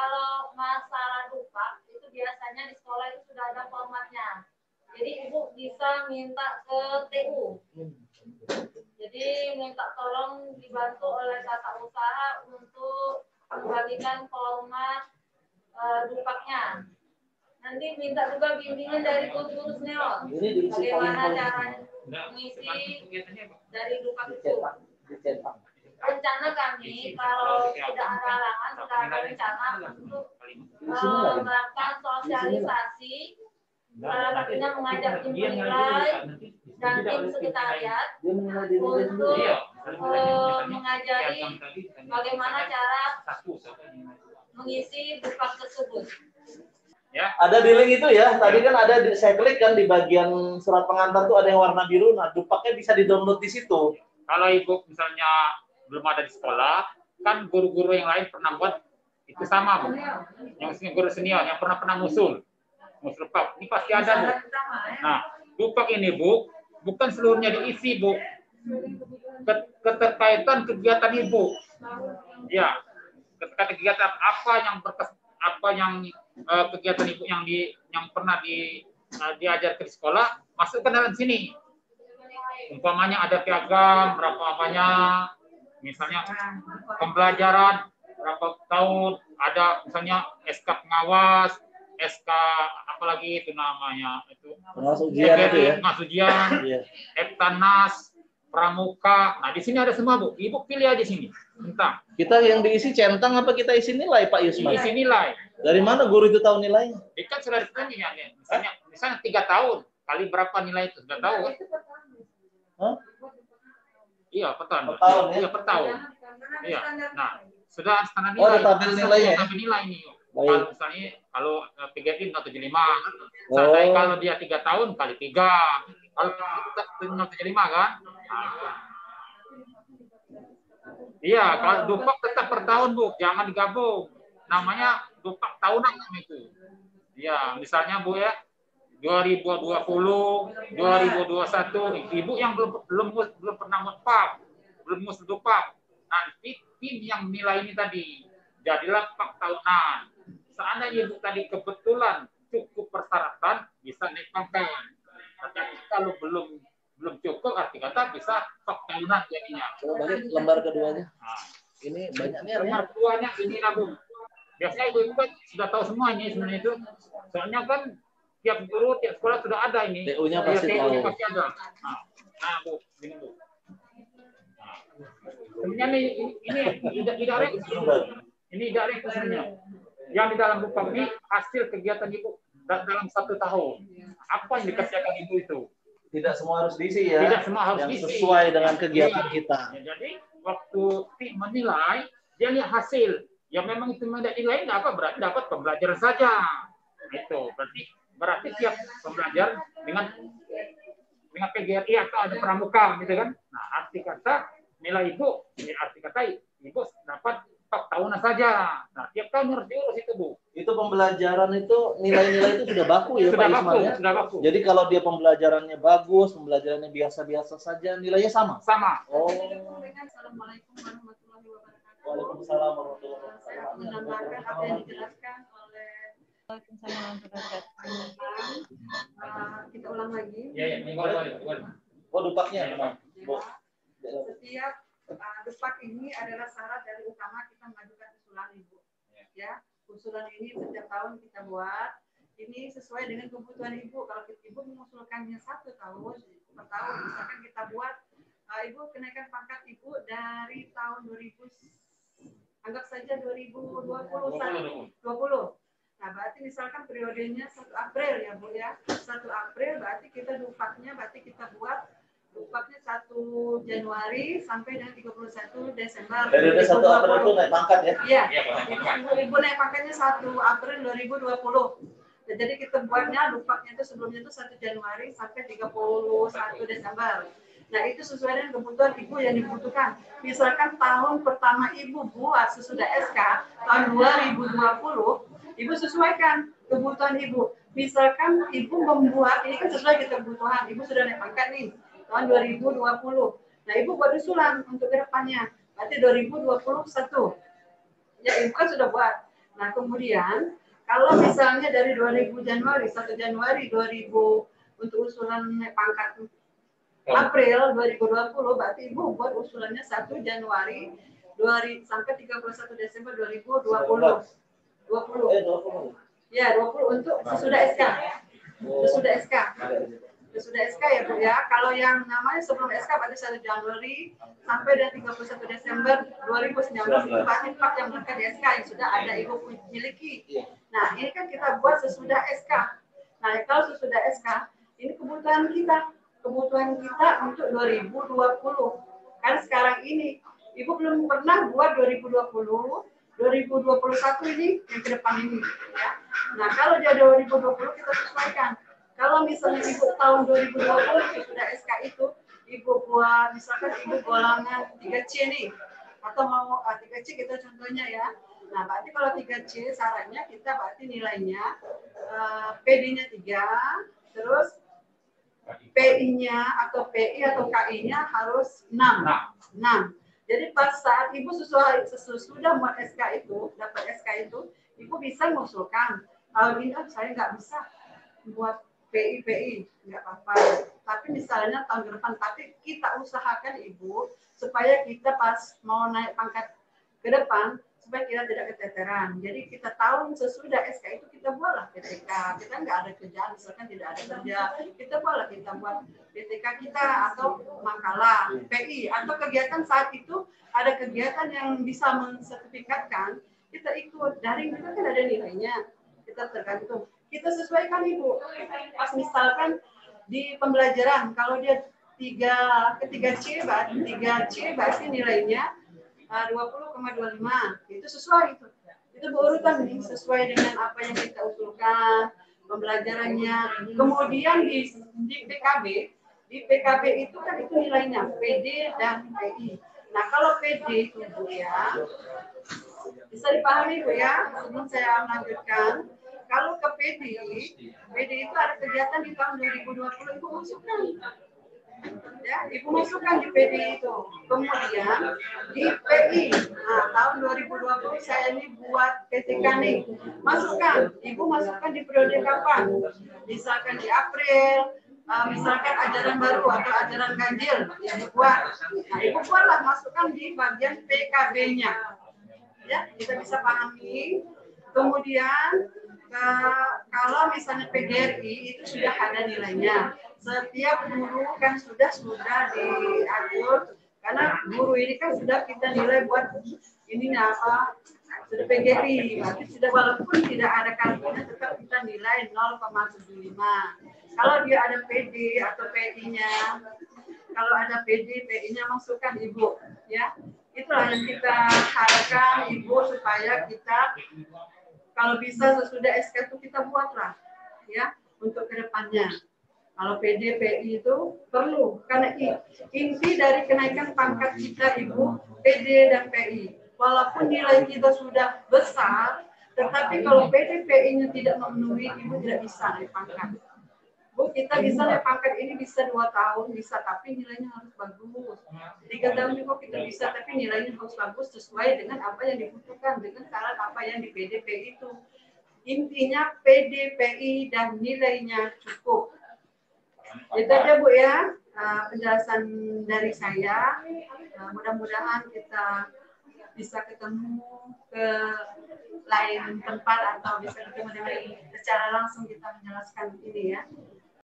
kalau masalah dupak itu biasanya di sekolah itu sudah ada formatnya. Jadi ibu bisa minta ke TU. Jadi minta tolong dibantu oleh tata usaha untuk membagikan format dupaknya. Nanti minta juga bimbingan dari guru senior. Bagaimana cara mengisi dari dupak itu. Rencana kami kalau tidak ada halangan, sudah ada rencana untuk melakukan sosialisasi, salah satunya mengajak tim penilai dan tim sekretariat untuk mengajari bagaimana cara mengisi dupak tersebut. Ya. Ada di link itu ya. Tadi kan ada saya klik kan di bagian surat pengantar tuh ada yang warna biru. Nah, dupaknya bisa di-download di situ. Kalau ibu misalnya belum ada di sekolah, kan guru-guru yang lain pernah buat itu sama, Bu. Yang guru senior yang pernah ngusul dupak. Ini pasti ada, Bu. Nah, dupak ini, Bu, bukan seluruhnya diisi, Bu. Keterkaitan kegiatan ibu. Ya, kegiatan apa yang kegiatan ibu yang pernah diajarkan di sekolah masukkan dalam sini. Umpamanya ada piagam berapa banyak, misalnya pembelajaran berapa tahun, ada misalnya SK pengawas, SK apalagi itu namanya itu pengawas ujian itu ya. Pengawas ujian, Eptanas, Pramuka. Nah, di sini ada semua, Bu. Ibu pilih aja sini. Entah. Kita yang diisi centang apa kita isi nilai, Pak Yusman? Isi nilai. Dari mana guru itu tahu nilainya? Kan sudah ditanya ya. Misalnya 3 tahun kali berapa nilai itu sudah tahu kan? Hah? Iya, per tahun. Ya? Iya, per tahun. Iya. Nah, sudah standar nilai. Oh, ada tabel nilainya. Tabel nilai nih. Kalau misalnya kalau PGI 075. Kalau dia 3 tahun kali 3. Kalau 075 kan? Iya, kalau dupak tetap per tahun, Bu. Jangan digabung. Namanya dupak tahunan itu. Iya, misalnya Bu ya, 2020, 2021, ibu yang belum pernah dupak, belum ngurus dupak. Nanti tim yang nilai ini tadi jadilah pak tahunan. Seandainya ibu tadi kebetulan cukup persyaratan bisa naik pangkat. Tapi kalau belum cukup arti kata bisa pak tahunan jadinya. Coba balik lembar keduanya. Nah, ini banyaknya. Lembar keduanya ini Bu. Biasanya ibu kan sudah tahu semuanya sebenarnya itu. Soalnya kan tiap guru, tiap sekolah sudah ada ini. TU-nya pasti tahu. Pasti ada. Nah, Bu, ini Bu. Nah, sebenarnya ini tidak repot. Ini tidak repot sebenarnya. Yang di dalam dupak ini hasil kegiatan ibu dalam 1 tahun. Apa yang dikerjakan ibu itu? Tidak semua harus diisi ya. Tidak semua harus yang diisi. Sesuai dengan kegiatan kita. Ya, jadi waktu tim menilai, dia lihat hasil. Ya memang itu menilai nggak apa, berarti dapat pembelajaran saja. Itu berarti tiap pembelajar dengan PGRI atau ada pramuka gitu kan. Nah, arti kata nilai ibu, arti kata ibu dapat 4 tahunan saja. Nah, tiap tahun harus diurus itu, Bu. Itu pembelajaran itu nilai-nilai itu sudah baku ya, sudah Pak baku, Isman ya. Sudah baku. Jadi kalau dia pembelajarannya bagus, pembelajarannya biasa-biasa saja, nilainya sama. Sama. Oh. Assalamualaikum warahmatullahi wabarakatuh. Waalaikumsalam warahmatullahi wabarakatuh. Saya menambahkan apa yang dijelaskan oleh kita ulang lagi. Iya, boleh. Oh, dupaknya. Setiap dupak ini adalah syarat dari utama kita mengajukan usulan ibu. Ya, usulan ini setiap tahun kita buat. Ini sesuai dengan kebutuhan ibu. Kalau ibu mengusulkannya 1 tahun per tahun, misalkan kita buat ibu kenaikan pangkat ibu dari tahun 2000, anggap saja 2020. Nah, berarti misalkan periodenya 1 April ya, Bu ya. 1 April berarti kita dupaknya kita buat dupaknya 1 Januari sampai dengan 31 Desember. Dari 1 April itu naik pangkat ya? Iya. Ibu naik pangkatnya 1 April 2020. Jadi kita buatnya dupaknya itu sebelumnya itu 1 Januari sampai 31 Desember. Nah, itu sesuai dengan kebutuhan ibu yang dibutuhkan. Misalkan tahun pertama ibu buat sesudah SK tahun 2020, ibu sesuaikan kebutuhan ibu. Misalkan ibu membuat, ini kan sesuai dengan kebutuhan. Ibu sudah naik pangkat nih, tahun 2020. Nah, ibu buat usulan untuk ke depannya. Berarti 2021. Ya, ibu kan sudah buat. Nah, kemudian kalau misalnya dari 2000 Januari, 1 Januari 2000 untuk usulan naik pangkat April 2020, berarti Ibu buat usulannya 1 Januari 2000 sampai 31 Desember 2020. 20. Ya, 20 untuk sesudah SK. Sesudah SK. Sesudah SK ya Bu ya. Kalau yang namanya sebelum SK berarti 1 Januari sampai dan 31 Desember 2019 itu berarti Pak yang melekat di SK yang sudah ada Ibu miliki. Nah, ini kan kita buat sesudah SK. Nah, kalau sesudah SK, ini kebutuhan kita untuk 2020. Kan sekarang ini Ibu belum pernah buat 2020, 2021 ini yang ke depan ini ya. Nah, kalau dia 2020 kita sesuaikan. Kalau misalnya Ibu tahun 2020 sudah SK itu, Ibu buat misalkan Ibu golongan 3C nih, atau mau 3C kita contohnya ya. Nah, berarti kalau 3C syaratnya kita berarti nilainya PD-nya 3, terus PI-nya atau PI atau KI-nya harus 6. Jadi pas saat Ibu sudah buat SK itu, dapat SK itu, Ibu bisa mengusulkan, tahun ini saya nggak bisa buat PI, nggak apa-apa. Tapi misalnya tahun depan, tapi kita usahakan Ibu, supaya kita pas mau naik pangkat ke depan, supaya kita tidak keteteran. Jadi kita tahun sesudah SK itu kita buatlah PTK. Kita nggak ada kerjaan, misalkan tidak ada kerja, kita buat PTK kita atau makalah, PI atau kegiatan saat itu ada kegiatan yang bisa mensertifikatkan, kita ikut. Daring kita kan ada nilainya, kita tergantung. Kita sesuaikan Ibu. Pas misalkan di pembelajaran, kalau dia 3C berarti nilainya 20,25 itu sesuai itu berurutan nih sesuai dengan apa yang kita usulkan pembelajarannya. Kemudian di PKB itu kan itu nilainya PD dan PI. Nah, kalau PD itu Bu ya bisa dipahami Bu ya, sebelum saya melanjutkan. Kalau ke PD itu ada kegiatan di tahun 2020 Ibu masukkan. Ya, Ibu masukkan di PD itu. Kemudian di PI, nah tahun 2020 saya ini buat PTK nih. Masukkan, Ibu masukkan di periode kapan? Misalkan di April, misalkan ajaran baru atau ajaran ganjil yang dibuat. Nah, Ibu buatlah masukkan di bagian PKB-nya. Ya, kita bisa pahami. Kemudian kalau misalnya PGRI itu sudah ada nilainya. Setiap guru kan sudah diatur karena guru ini kan sudah kita nilai buat ini apa sudah PGRI, berarti sudah walaupun tidak ada kartunya tetap kita nilai 0,75. Kalau dia ada PD atau PI-nya, kalau ada PD, PI-nya masukkan Ibu, ya. Itulah yang kita harapkan Ibu supaya kita kalau bisa sesudah SK itu kita buatlah, ya, untuk kedepannya. Kalau PD, PI itu perlu, karena inti dari kenaikan pangkat kita Ibu, PD dan PI. Walaupun nilai kita sudah besar, tetapi kalau PD, PI-nya tidak memenuhi, Ibu tidak bisa naik pangkat. Bu, kita bisa naik pangkat ini bisa 2 tahun, bisa, tapi nilainya harus bagus. 3 tahun juga kita bisa, tapi nilainya harus bagus sesuai dengan apa yang dibutuhkan, dengan syarat apa yang di PD, PI itu. Intinya PD, PI, dan nilainya cukup. Itu aja Bu ya, penjelasan dari saya. Mudah-mudahan kita bisa ketemu ke lain tempat atau bisa ketemu dengan secara langsung kita menjelaskan ini ya.